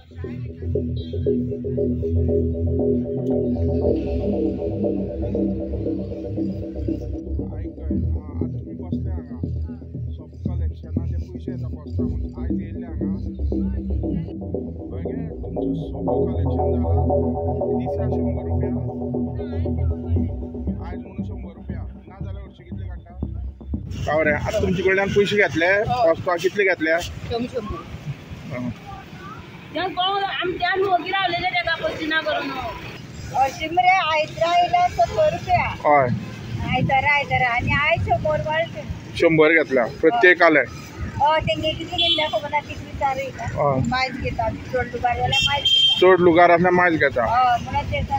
तुम्ही बसले हांगा सब कलेक्शनाचे पैसे येता पोस्टा म्हणून आयज येयल्ले हांगा मागीर तुमचो सब कलेक्शन जाला दिसा 100 रुपया आयज म्हणून 100 रुपया ना जाल्यार हरशीं कितले काडटा कावरे आतां तुमचे कडल्यान पयशे घेतले पोस्टा कितले घेतले 100 आम्ही वगैरे रावलेले त्याला पैसे ना करून अशी मरे आयतारा आयला 100 रुपया हय आयतारा आणि आयज 100 वाळटे 100 घेतल्या प्रत्येकाले तेंगे कितले घेतल्या खबर ना कितली चार येता मायज घेता चड लुगार जाल्यार मायज घेता चड लुगार असल्यार मायज घेता म्हणून तेका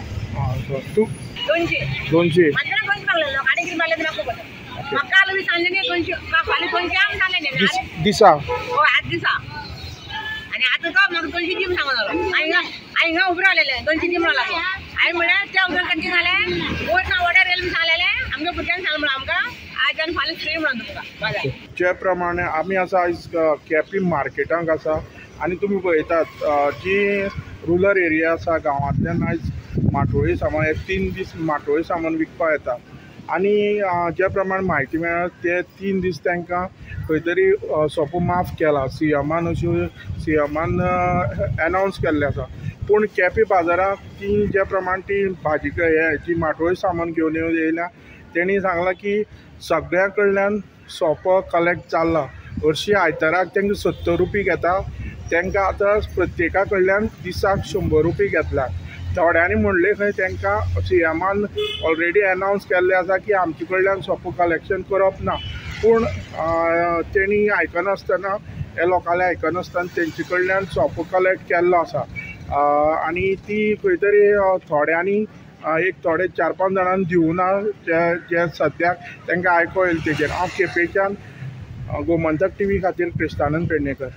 तू 200 200 माझ्याकडे 200 मागलेलो गाडी किती मागले ना खबर मग काल मी सांगले नाही 200 का खाली 200 आम सांगले नाही दिसा हो आज दिसा आणि आता का मग 200 जिम सांगणार आई गा उभं राहिलेले 200 जिम लागले आई म्हणे त्या उद्या कंटिन्यू झाले वोट ना ऑर्डर रेल मी सांगलेले आमच्या भुरग्यांनी सांग म्हणून आमका आज आणि फाल्यां फ्री म्हणून तुमका बघा जे प्रमाणे आमी आसा आयज केपी मार्केटांक आसा आनी तुमी पळयतात जी रुरल एरिया आसा गांवांतल्यान आयज माटोळी सामान 3 दीस माटोळी सामान विकपा येता आनी ज्या प्रमाणे म्हायती मेळ्ळा ते 3 दीस तांकां खंय तरी सोपो माफ केला सीएमान अनावन्स केल्लें आसा पूण केपी बाजाराक ती ज्या प्रमाणे ती भाजी जी माटोळी सामान घेवन येयल्या तेणी सांगलां की सगळ्या कडल्यान सोपो कलेक्ट जाल्ला हरशीं आयताराक तांकां 70 रुपया घेता तांकां आतां प्रत्येका कडल्यान दिसाक 100 रुपया घेतला थोड्यांनी म्हणलें खंय तांकां सीएमान ऑलरेडी अनावन्स केल्लें आसा की आमचे कडल्यान सोपो कलेक्शन करप ना पूण तेणी आयकनासतना हे लोकांले आयकनासतना तेंचे कडल्यान सोपो कलेक्ट केल्लो आसा आनी ती खंय तरी थोड्यांनी एक थोडे 4-5 जाणांनी दिवना जे सद्याक तांकां आयको येयलें तेजेर हांव केपेंच्यान गोमंतक TV खातीर क्रिस्तानंद पेडणेकर.